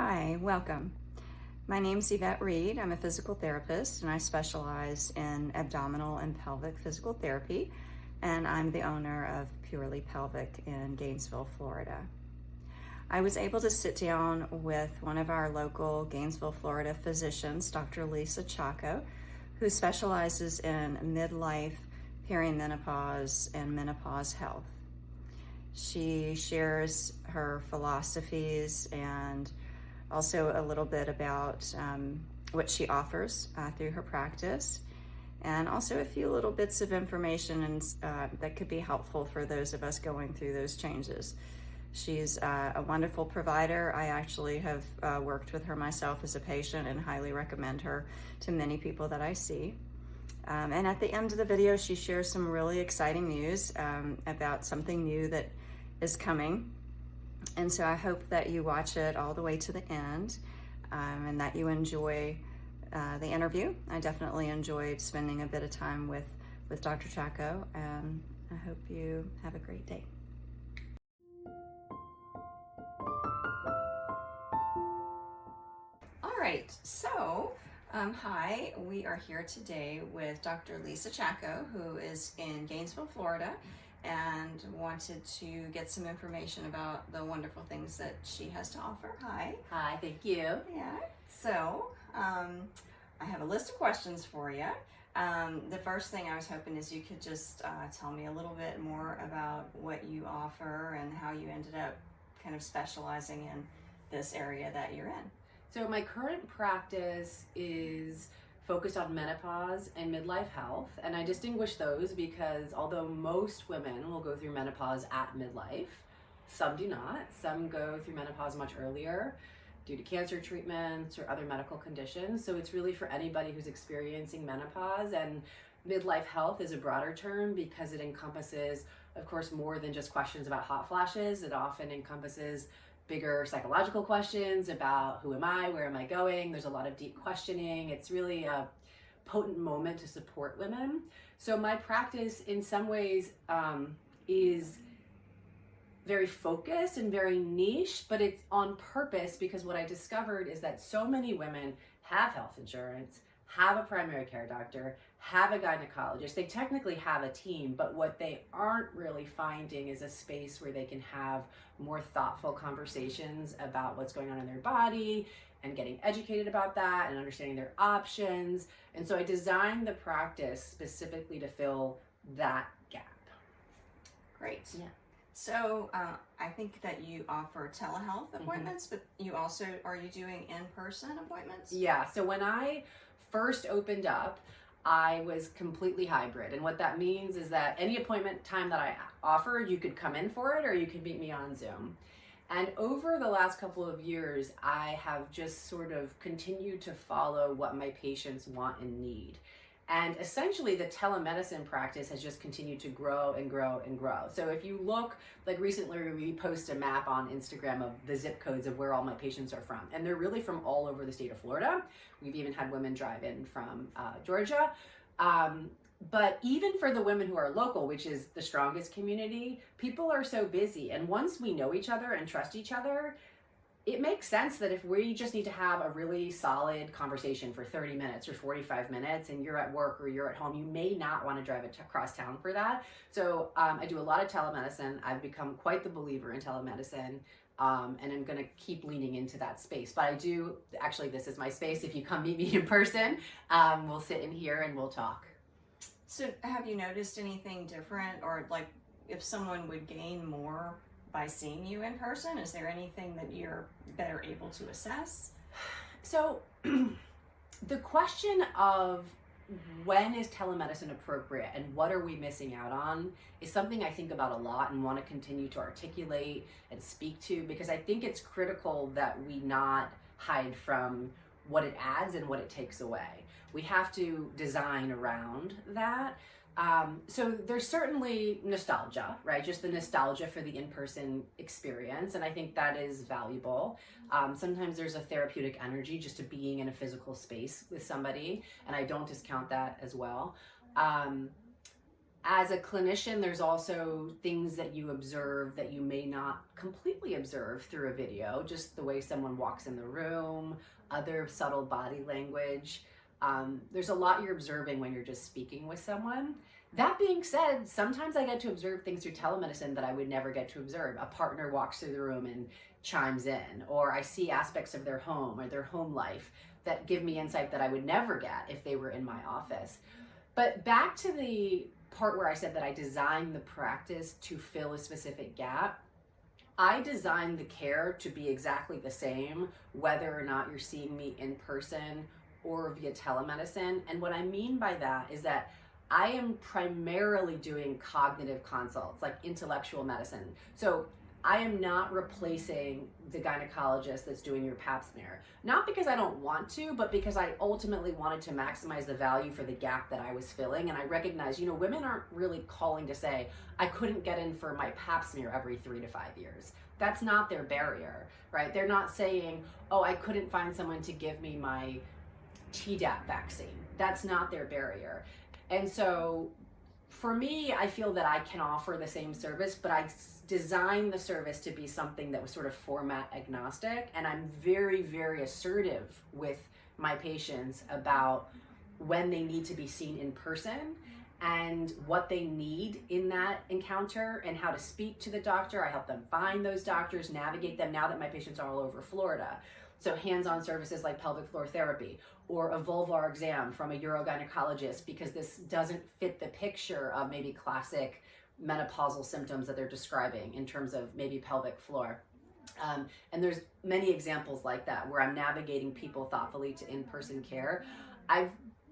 Hi, welcome. My name's Evette Reed. I'm a physical therapist and I specialize in abdominal and pelvic physical therapy, and I'm the owner of Purely Pelvic in Gainesville, Florida. I was able to sit down with one of our local Gainesville, Florida physicians, Dr. Lisa Chacko, who specializes in midlife, perimenopause, and menopause health. She shares her philosophies and also a little bit about what she offers through her practice, and also a few little bits of information that could be helpful for those of us going through those changes. She's a wonderful provider. I actually have worked with her myself as a patient and highly recommend her to many people that I see. And at the end of the video, she shares some really exciting news about something new that is coming. And so I hope that you watch it all the way to the end and that you enjoy the interview. I definitely enjoyed spending a bit of time with Dr. Chacko, and I hope you have a great day. All right, so hi, we are here today with Dr. Lisa Chacko, who is in Gainesville, Florida, and wanted to get some information about the wonderful things that she has to offer. Hi. Hi, thank you. Yeah, so I have a list of questions for you. The first thing I was hoping is you could just tell me a little bit more about what you offer and how you ended up kind of specializing in this area that you're in. So my current practice is focused on menopause and midlife health, and I distinguish those because although most women will go through menopause at midlife, some do not. Some go through menopause much earlier due to cancer treatments or other medical conditions. So it's really for anybody who's experiencing menopause, and midlife health is a broader term because it encompasses, of course, more than just questions about hot flashes. It often encompasses bigger psychological questions about who am I, where am I going? There's a lot of deep questioning. It's really a potent moment to support women. So my practice in some ways is very focused and very niche, but it's on purpose because what I discovered is that so many women have health insurance, have a primary care doctor, have a gynecologist. They technically have a team, but what they aren't really finding is a space where they can have more thoughtful conversations about what's going on in their body and getting educated about that and understanding their options. And so I designed the practice specifically to fill that gap. Great. Yeah. So I think that you offer telehealth appointments, but you also, are you doing in-person appointments? Yeah, so when I first opened up, I was completely hybrid. And what that means is that any appointment time that I offer, you could come in for it or you could meet me on Zoom. And over the last couple of years, I have just sort of continued to follow what my patients want and need. And essentially the telemedicine practice has just continued to grow and grow and grow. So if you look, like recently we post a map on Instagram of the zip codes of where all my patients are from. And they're really from all over the state of Florida. We've even had women drive in from Georgia. But even for the women who are local, which is the strongest community, people are so busy. And once we know each other and trust each other, it makes sense that if we just need to have a really solid conversation for 30 minutes or 45 minutes and you're at work or you're at home, you may not want to drive across town for that. So I do a lot of telemedicine. I've become quite the believer in telemedicine, and I'm going to keep leaning into that space. But I do, actually, this is my space. If you come meet me in person, we'll sit in here and we'll talk. So have you noticed anything different, or like if someone would gain more by seeing you in person? Is there anything that you're better able to assess? So the question of when is telemedicine appropriate and what are we missing out on is something I think about a lot and want to continue to articulate and speak to, because I think it's critical that we not hide from what it adds and what it takes away. We have to design around that. So there's certainly nostalgia, right? Just the nostalgia for the in-person experience. And I think that is valuable. Sometimes there's a therapeutic energy just to being in a physical space with somebody. And I don't discount that as well. As a clinician, there's also things that you observe that you may not completely observe through a video, just the way someone walks in the room, other subtle body language. There's a lot you're observing when you're just speaking with someone. That being said, sometimes I get to observe things through telemedicine that I would never get to observe. A partner walks through the room and chimes in, or I see aspects of their home or their home life that give me insight that I would never get if they were in my office. But back to the part where I said that I designed the practice to fill a specific gap. I designed the care to be exactly the same, whether or not you're seeing me in person or via telemedicine. And what I mean by that is that I am primarily doing cognitive consults, like intellectual medicine. So I am not replacing the gynecologist that's doing your pap smear. Not because I don't want to, but because I ultimately wanted to maximize the value for the gap that I was filling. And I recognize, women aren't really calling to say, I couldn't get in for my pap smear every 3 to 5 years. That's not their barrier, right? They're not saying, oh, I couldn't find someone to give me my Tdap vaccine. That's not their barrier. And so for me, I feel that I can offer the same service, but I designed the service to be something that was sort of format agnostic. And I'm very, very assertive with my patients about when they need to be seen in person and what they need in that encounter and how to speak to the doctor. I help them find those doctors, navigate them now that my patients are all over Florida. So hands-on services like pelvic floor therapy or a vulvar exam from a urogynecologist, because this doesn't fit the picture of maybe classic menopausal symptoms that they're describing in terms of maybe pelvic floor. And there's many examples like that where I'm navigating people thoughtfully to in-person care. I've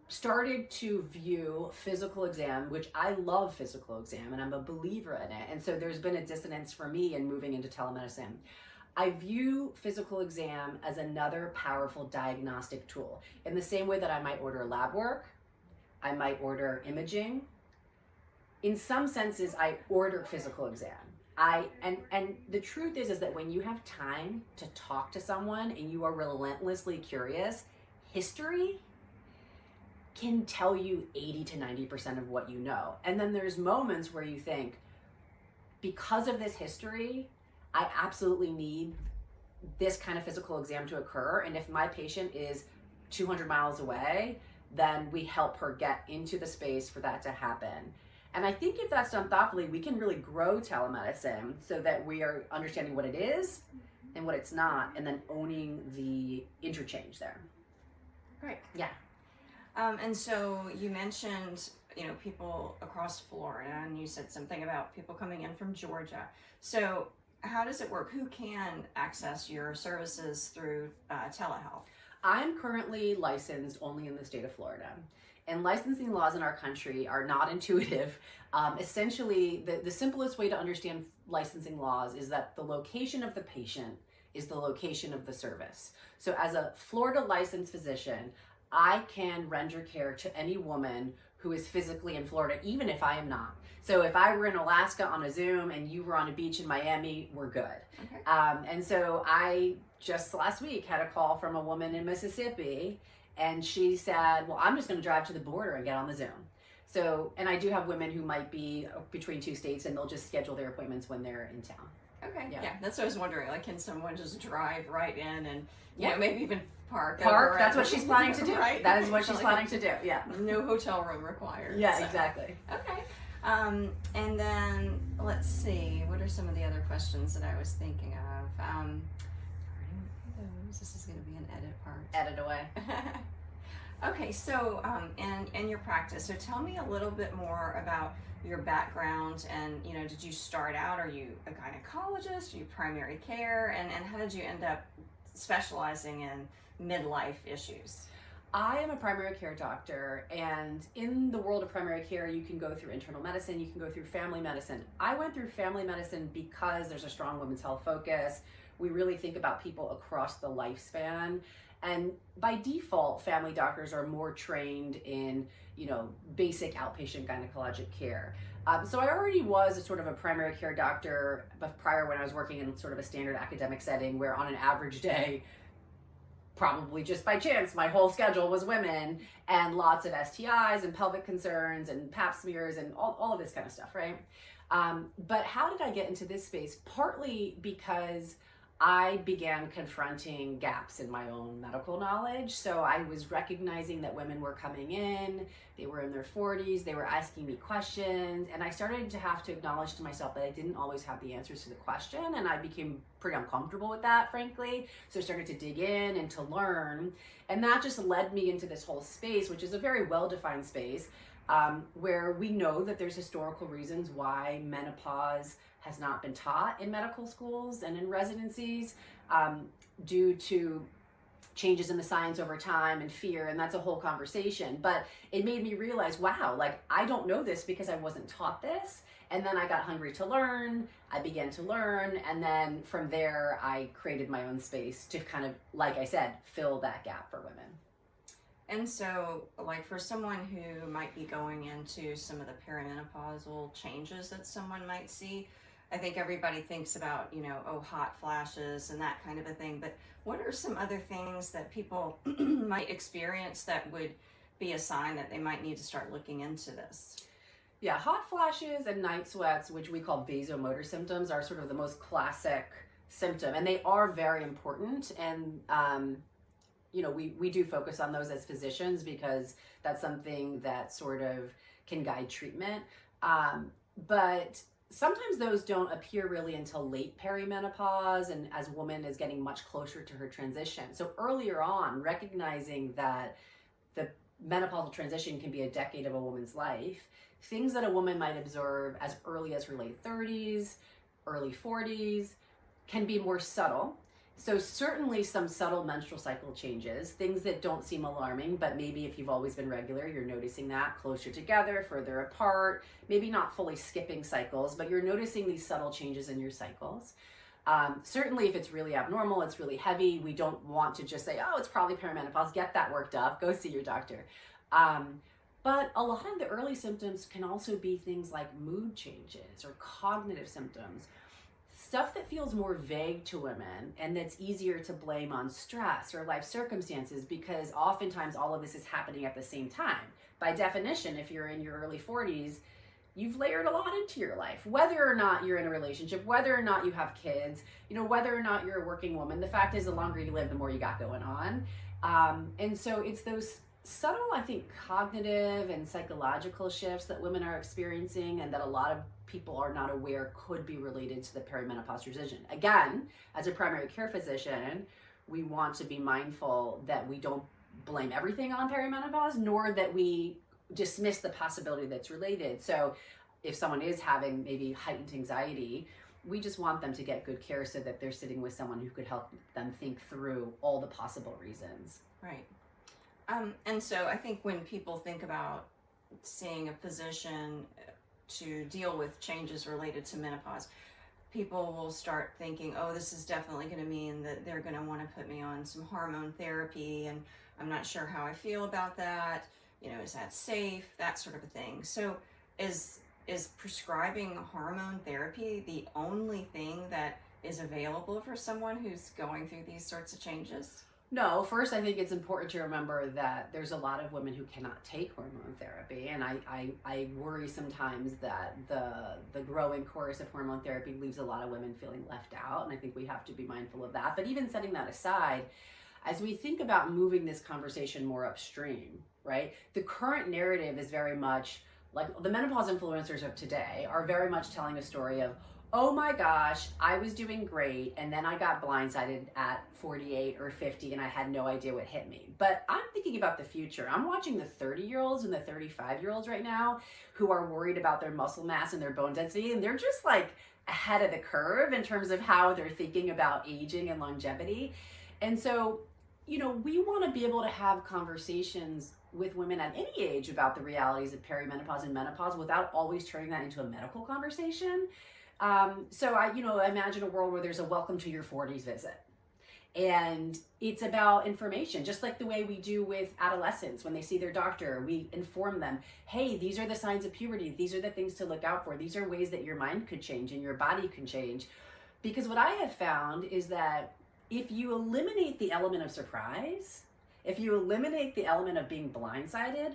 started to view physical exam, which I love physical exam and I'm a believer in it. And so there's been a dissonance for me in moving into telemedicine. I view physical exam as another powerful diagnostic tool. In the same way that I might order lab work, I might order imaging. In some senses, I order physical exam. And the truth is that when you have time to talk to someone and you are relentlessly curious, history can tell you 80 to 90% of what you know. And then there's moments where you think, because of this history, I absolutely need this kind of physical exam to occur. And if my patient is 200 miles away, then we help her get into the space for that to happen. And I think if that's done thoughtfully, we can really grow telemedicine so that we are understanding what it is and what it's not, and then owning the interchange there. Great. Yeah. And so you mentioned, people across Florida, and you said something about people coming in from Georgia. So how does it work? Who can access your services through telehealth? I'm currently licensed only in the state of Florida. And licensing laws in our country are not intuitive. Essentially, the simplest way to understand licensing laws is that the location of the patient is the location of the service. So as a Florida licensed physician, I can render care to any woman who is physically in Florida, even if I am not. So if I were in Alaska on a Zoom and you were on a beach in Miami, we're good. Okay. And so I just last week had a call from a woman in Mississippi, and she said, well, I'm just going to drive to the border and get on the Zoom. So, and I do have women who might be between two states, and they'll just schedule their appointments when they're in town. Okay. Yeah. That's what I was wondering. Like, can someone just drive right in and, yeah, maybe even park? That's what she's planning to do. Right? That is what she's planning to do. Yeah. No hotel room required. Yeah, so. Exactly. Okay. And then let's see, what are some of the other questions that I was thinking of? This is going to be an edit part. Edit away. Okay, so in your practice, so tell me a little bit more about your background, and did you start out, are you a gynecologist, are you primary care, and how did you end up specializing in midlife issues? I am a primary care doctor, and in the world of primary care, you can go through internal medicine, you can go through family medicine. I went through family medicine because there's a strong women's health focus. We really think about people across the lifespan. And by default, family doctors are more trained in, basic outpatient gynecologic care. So I already was a sort of a primary care doctor prior, when I was working in sort of a standard academic setting where on an average day, probably just by chance, my whole schedule was women, and lots of STIs and pelvic concerns and pap smears and all of this kind of stuff, right? But how did I get into this space? Partly because I began confronting gaps in my own medical knowledge. So I was recognizing that women were coming in, they were in their 40s, they were asking me questions, and I started to have to acknowledge to myself that I didn't always have the answers to the question, and I became pretty uncomfortable with that, frankly. So I started to dig in and to learn, and that just led me into this whole space, which is a very well-defined space, where we know that there's historical reasons why menopause has not been taught in medical schools and in residencies, due to changes in the science over time and fear, and that's a whole conversation. But it made me realize, wow, like I don't know this because I wasn't taught this. And then I got hungry to learn, I began to learn, and then from there I created my own space to kind of, like I said, fill that gap for women. And so, like for someone who might be going into some of the perimenopausal changes that someone might see, I think everybody thinks about, hot flashes and that kind of a thing. But what are some other things that people might experience that would be a sign that they might need to start looking into this? Yeah, hot flashes and night sweats, which we call vasomotor symptoms, are sort of the most classic symptom, and they are very important. And we do focus on those as physicians because that's something that sort of can guide treatment. But sometimes those don't appear really until late perimenopause and as a woman is getting much closer to her transition. So earlier on, recognizing that the menopausal transition can be a decade of a woman's life, things that a woman might observe as early as her late 30s, early 40s, can be more subtle. So certainly some subtle menstrual cycle changes, things that don't seem alarming, but maybe if you've always been regular, you're noticing that closer together, further apart, maybe not fully skipping cycles, but you're noticing these subtle changes in your cycles. Certainly if it's really abnormal, it's really heavy, we don't want to just say, oh, it's probably perimenopause, get that worked up, go see your doctor. But a lot of the early symptoms can also be things like mood changes or cognitive symptoms, stuff that feels more vague to women and that's easier to blame on stress or life circumstances, because oftentimes all of this is happening at the same time. By definition, if you're in your early 40s, you've layered a lot into your life, whether or not you're in a relationship, whether or not you have kids, whether or not you're a working woman. The fact is, the longer you live, the more you got going on. And so it's those subtle, I think, cognitive and psychological shifts that women are experiencing and that a lot of people are not aware could be related to the perimenopause transition. Again, as a primary care physician, we want to be mindful that we don't blame everything on perimenopause, nor that we dismiss the possibility that's related. So if someone is having maybe heightened anxiety, we just want them to get good care so that they're sitting with someone who could help them think through all the possible reasons. Right. And so I think when people think about seeing a physician to deal with changes related to menopause, people will start thinking, oh, this is definitely going to mean that they're going to want to put me on some hormone therapy, and I'm not sure how I feel about that. Is that safe? That sort of a thing. So is prescribing hormone therapy the only thing that is available for someone who's going through these sorts of changes? No, first I think it's important to remember that there's a lot of women who cannot take hormone therapy, and I worry sometimes that the growing chorus of hormone therapy leaves a lot of women feeling left out, and I think we have to be mindful of that. But even setting that aside, as we think about moving this conversation more upstream, right? The current narrative is very much like the menopause influencers of today are very much telling a story of, oh my gosh, I was doing great, and then I got blindsided at 48 or 50 and I had no idea what hit me. But I'm thinking about the future. I'm watching the 30-year-olds and the 35-year-olds right now who are worried about their muscle mass and their bone density, and they're just like ahead of the curve in terms of how they're thinking about aging and longevity. And so, we want to be able to have conversations with women at any age about the realities of perimenopause and menopause without always turning that into a medical conversation. So I imagine a world where there's a welcome to your 40s visit. And it's about information, just like the way we do with adolescents. When they see their doctor, we inform them, hey, these are the signs of puberty. These are the things to look out for. These are ways that your mind could change and your body can change. Because what I have found is that if you eliminate the element of surprise, if you eliminate the element of being blindsided,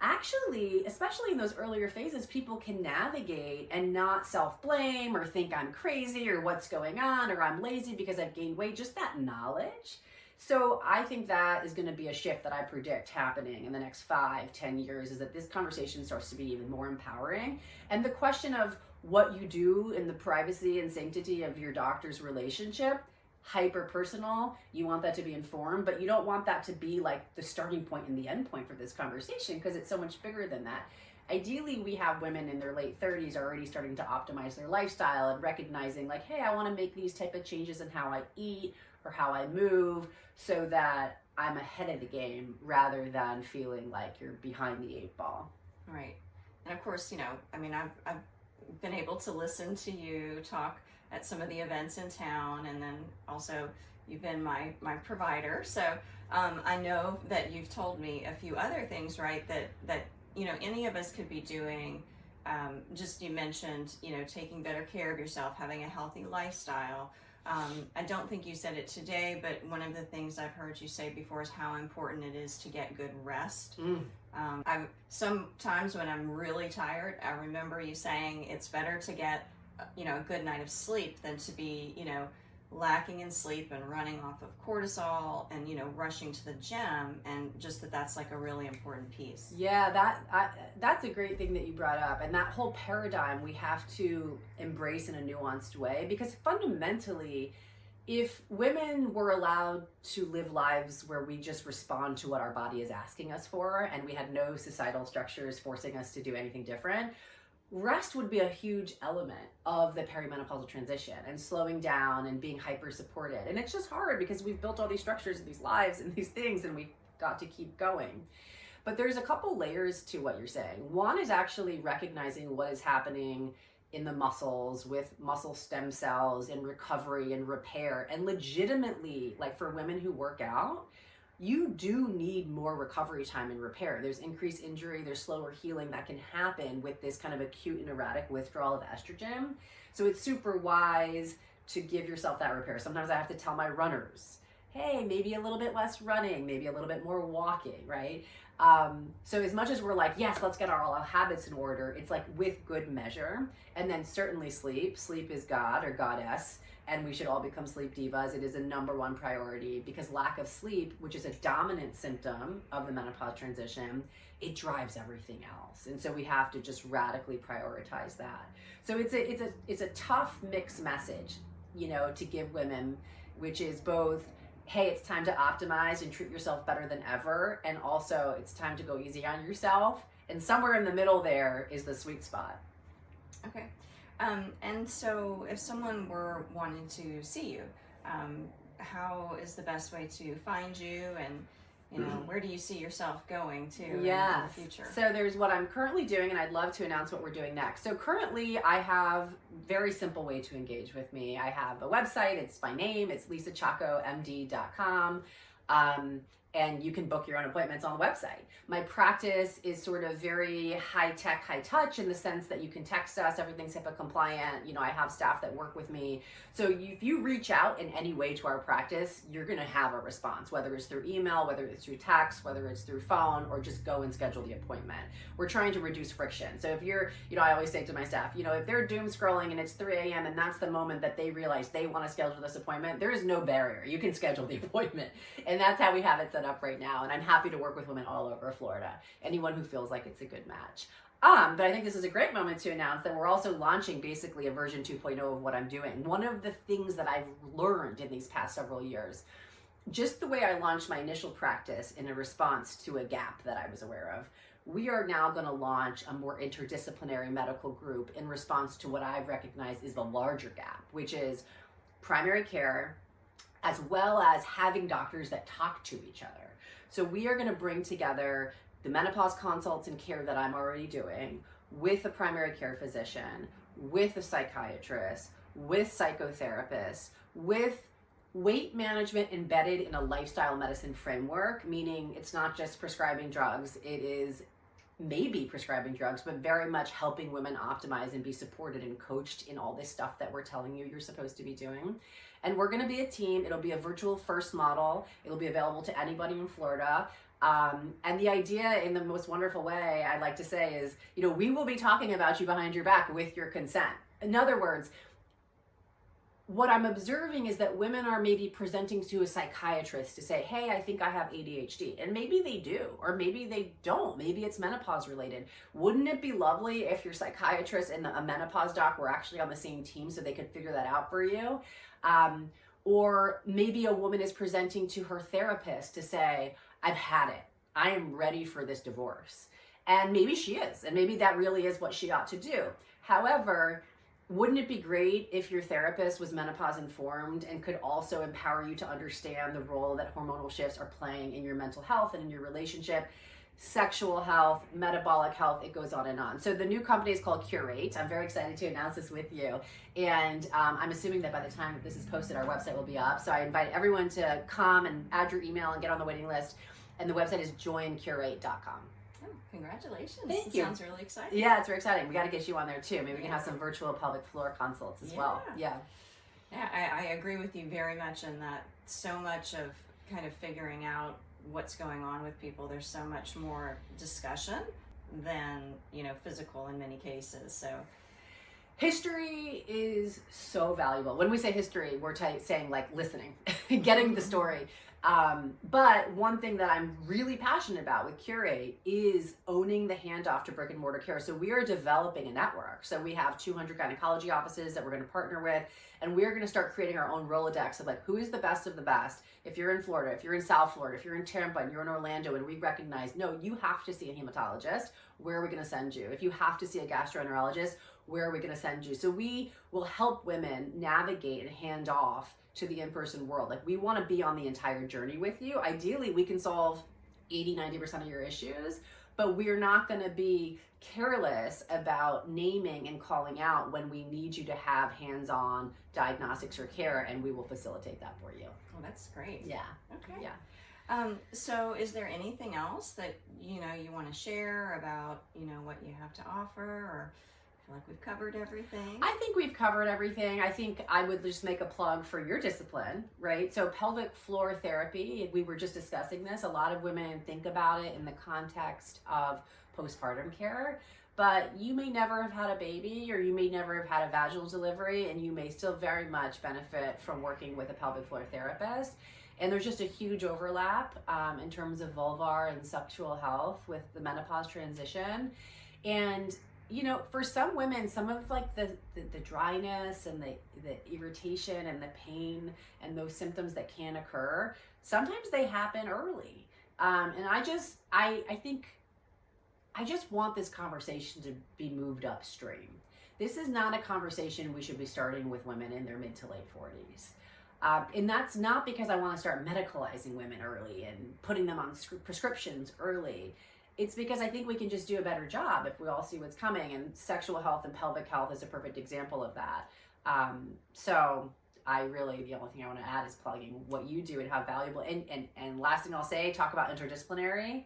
actually, especially in those earlier phases, people can navigate and not self-blame or think I'm crazy or what's going on or I'm lazy because I've gained weight, just that knowledge. So I think that is going to be a shift that I predict happening in the next 5-10 years, is that this conversation starts to be even more empowering. And the question of what you do in the privacy and sanctity of your doctor's relationship, hyper personal, you want that to be informed, but you don't want that to be like the starting point and the end point for this conversation, because it's so much bigger than that. Ideally, we have women in their late 30s already starting to optimize their lifestyle and recognizing like, hey, I want to make these type of changes in how I eat or how I move so that I'm ahead of the game rather than feeling like you're behind the 8 ball. Right. And of course, I've been able to listen to you talk at some of the events in town, and then also you've been my provider. So I know that you've told me a few other things, right, that any of us could be doing. Just you mentioned, taking better care of yourself, having a healthy lifestyle. I don't think you said it today, but one of the things I've heard you say before is how important it is to get good rest. Sometimes when I'm really tired, I remember you saying it's better to get a good night of sleep than to be lacking in sleep and running off of cortisol and rushing to the gym, and just that's like a really important piece. Yeah, that's a great thing that you brought up, and that whole paradigm we have to embrace in a nuanced way, because fundamentally, if women were allowed to live lives where we just respond to what our body is asking us for and we had no societal structures forcing us to do anything different, rest would be a huge element of the perimenopausal transition, and slowing down and being hyper supported. And it's just hard because we've built all these structures and these lives and these things, and we've got to keep going. But there's a couple layers to what you're saying. One is actually recognizing what is happening in the muscles with muscle stem cells and recovery and repair. And legitimately, like for women who work out, you do need more recovery time and repair. There's increased injury, there's slower healing that can happen with this kind of acute and erratic withdrawal of estrogen. So it's super wise to give yourself that repair. Sometimes I have to tell my runners, hey, maybe a little bit less running, maybe a little bit more walking, right? So as much as we're like, yes, let's get our habits in order, it's like with good measure. And then certainly sleep is God or goddess, and we should all become sleep divas. It is a number one priority, because lack of sleep, which is a dominant symptom of the menopause transition, it drives everything else. And so we have to just radically prioritize that. So it's a tough mixed message, to give women, which is both, hey, it's time to optimize and treat yourself better than ever, and also it's time to go easy on yourself. And somewhere in the middle there is the sweet spot. Okay. And so if someone were wanting to see you, how is the best way to find you, and where do you see yourself going to in the future? So there's what I'm currently doing, and I'd love to announce what we're doing next. So currently I have very simple way to engage with me. I have a website, it's my name, it's lisachaccomd.com. And you can book your own appointments on the website. My practice is sort of very high tech, high touch, in the sense that you can text us, everything's HIPAA compliant. I have staff that work with me. So if you reach out in any way to our practice, you're gonna have a response, whether it's through email, whether it's through text, whether it's through phone, or just go and schedule the appointment. We're trying to reduce friction. So if you're, I always say to my staff, if they're doom scrolling and it's 3 a.m. and that's the moment that they realize they wanna schedule this appointment, there is no barrier. You can schedule the appointment. And that's how we have it set up right now, and I'm happy to work with women all over Florida, anyone who feels like it's a good match. But I think this is a great moment to announce that we're also launching basically a version 2.0 of what I'm doing. One of the things that I've learned in these past several years, just the way I launched my initial practice in a response to a gap that I was aware of, we are now going to launch a more interdisciplinary medical group in response to what I've recognized is the larger gap, which is primary care, as well as having doctors that talk to each other. So we are going to bring together the menopause consults and care that I'm already doing with a primary care physician, with a psychiatrist, with psychotherapists, with weight management embedded in a lifestyle medicine framework, meaning it's not just prescribing drugs, it is maybe prescribing drugs, but very much helping women optimize and be supported and coached in all this stuff that we're telling you you're supposed to be doing. And we're going to be a team. It'll be a virtual first model. It'll be available to anybody in Florida. And the idea, in the most wonderful way, I'd like to say is, we will be talking about you behind your back with your consent. In other words, what I'm observing is that women are maybe presenting to a psychiatrist to say, hey, I think I have ADHD. And maybe they do, or maybe they don't. Maybe it's menopause related. Wouldn't it be lovely if your psychiatrist and a menopause doc were actually on the same team so they could figure that out for you? Or maybe a woman is presenting to her therapist to say, I've had it. I am ready for this divorce. And maybe she is, and maybe that really is what she ought to do. However, wouldn't it be great if your therapist was menopause informed and could also empower you to understand the role that hormonal shifts are playing in your mental health and in your relationship, sexual health, metabolic health, it goes on and on. So the new company is called Curate. I'm very excited to announce this with you. And I'm assuming that by the time that this is posted, our website will be up. So I invite everyone to come and add your email and get on the waiting list. And the website is joincurate.com. Congratulations. Thank you. Sounds really exciting. Yeah, it's very exciting. We got to get you on there too. Maybe we can have some virtual pelvic floor consults as well. Yeah. I agree with you very much in that so much of kind of figuring out what's going on with people, there's so much more discussion than, physical in many cases. So history is so valuable. When we say history, we're saying like listening, getting the story. But one thing that I'm really passionate about with Curate is owning the handoff to brick and mortar care. So we are developing a network. So we have 200 gynecology offices that we're going to partner with, and we're going to start creating our own Rolodex of like, who is the best of the best? If you're in Florida, if you're in South Florida, if you're in Tampa and you're in Orlando, and we recognize, no, you have to see a hematologist, where are we going to send you? If you have to see a gastroenterologist, where are we going to send you? So we will help women navigate and hand off to the in-person world. Like, we want to be on the entire journey with you. Ideally, we can solve 80-90% of your issues, but we're not going to be careless about naming and calling out when we need you to have hands-on diagnostics or care, and we will facilitate that for you. Well, that's great. Yeah. Okay. Yeah. So is there anything else that, you want to share about, what you have to offer, or feel like we've covered everything? I think we've covered everything. I think I would just make a plug for your discipline, right? So pelvic floor therapy, we were just discussing this. A lot of women think about it in the context of postpartum care, but you may never have had a baby, or you may never have had a vaginal delivery, and you may still very much benefit from working with a pelvic floor therapist. And there's just a huge overlap in terms of vulvar and sexual health with the menopause transition. And for some women, some of like the dryness and the irritation and the pain and those symptoms that can occur, sometimes they happen early. And I think I just want this conversation to be moved upstream. This is not a conversation we should be starting with women in their mid to late 40s. And that's not because I want to start medicalizing women early and putting them on prescriptions early. It's because I think we can just do a better job if we all see what's coming, and sexual health and pelvic health is a perfect example of that. So the only thing I want to add is plugging what you do and how valuable, and last thing I'll say, talk about interdisciplinary.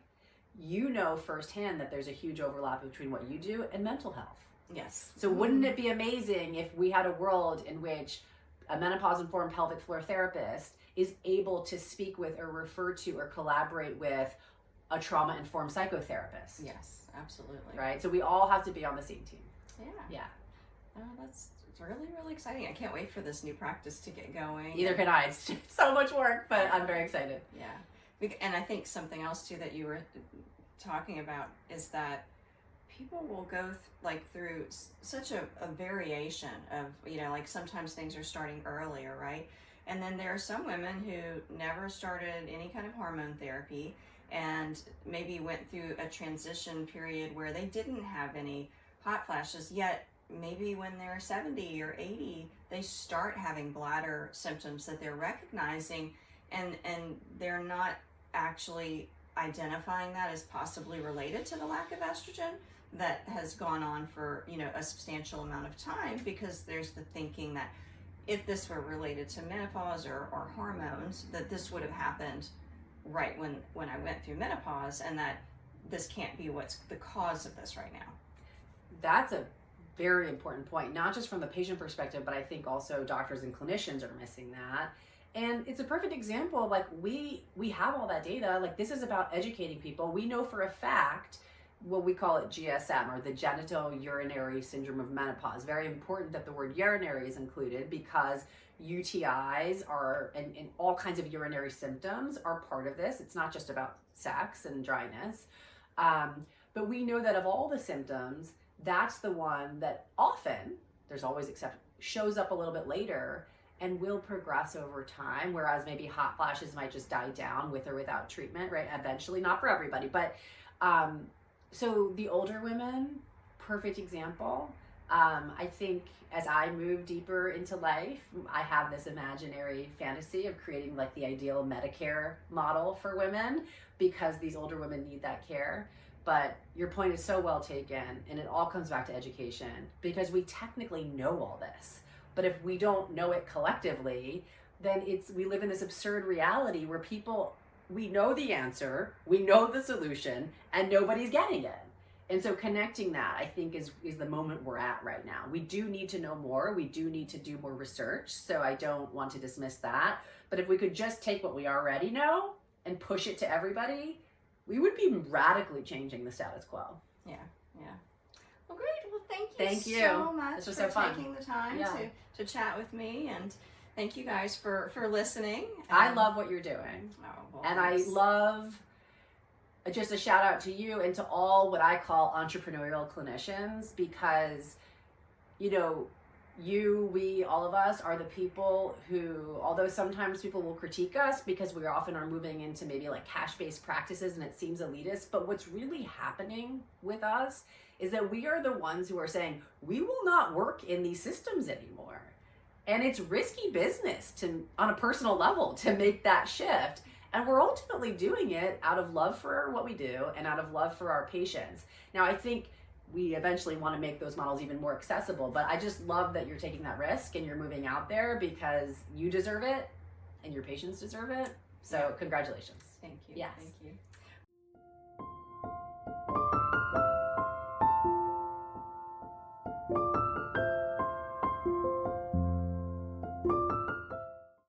Firsthand that there's a huge overlap between what you do and mental health. Yes. So wouldn't it be amazing if we had a world in which a menopause-informed pelvic floor therapist is able to speak with or refer to or collaborate with a trauma-informed psychotherapist? Yes, absolutely. Right? So we all have to be on the same team. Yeah. That's really, really exciting. I can't wait for this new practice to get going. Either can I. It's so much work, but I'm very excited. Yeah. And I think something else too that you were talking about is that people will go through such a variation of, like sometimes things are starting earlier, right? And then there are some women who never started any kind of hormone therapy and maybe went through a transition period where they didn't have any hot flashes, yet maybe when they're 70 or 80, they start having bladder symptoms that they're recognizing, and they're not actually identifying that as possibly related to the lack of estrogen that has gone on for, a substantial amount of time, because there's the thinking that if this were related to menopause or hormones, that this would have happened right when I went through menopause, and that this can't be what's the cause of this right now. That's a very important point, not just from the patient perspective, but I think also doctors and clinicians are missing that. And it's a perfect example of like, we have all that data. Like, this is about educating people. We know for a fact, what we call it GSM, or the genital urinary syndrome of menopause. Very important that the word urinary is included, because UTIs are, and all kinds of urinary symptoms are part of this. It's not just about sex and dryness. But we know that of all the symptoms, that's the one that often, there's always exception, shows up a little bit later and will progress over time, whereas maybe hot flashes might just die down with or without treatment, right? Eventually, not for everybody, but so the older women, perfect example. I think as I move deeper into life, I have this imaginary fantasy of creating like the ideal Medicare model for women, because these older women need that care. But your point is so well taken, and it all comes back to education, because we technically know all this. But if we don't know it collectively, then we live in this absurd reality where we know the answer, we know the solution, and nobody's getting it. And so connecting that, I think, is the moment we're at right now. We do need to know more. We do need to do more research. So I don't want to dismiss that. But if we could just take what we already know and push it to everybody, we would be radically changing the status quo. Yeah. Well, great. Well, thank you so much this was for so fun. taking the time to chat with me, and thank you guys for listening. I love what you're doing. And thanks. I love, just a shout out to you and to all what I call entrepreneurial clinicians, because, we, all of us are the people who, although sometimes people will critique us because we often are moving into maybe like cash-based practices and it seems elitist, but what's really happening with us is that we are the ones who are saying, we will not work in these systems anymore. And it's risky business on a personal level to make that shift. And we're ultimately doing it out of love for what we do and out of love for our patients. Now, I think we eventually want to make those models even more accessible, but I just love that you're taking that risk and you're moving out there, because you deserve it and your patients deserve it. So congratulations. Thank you. Yes. Thank you.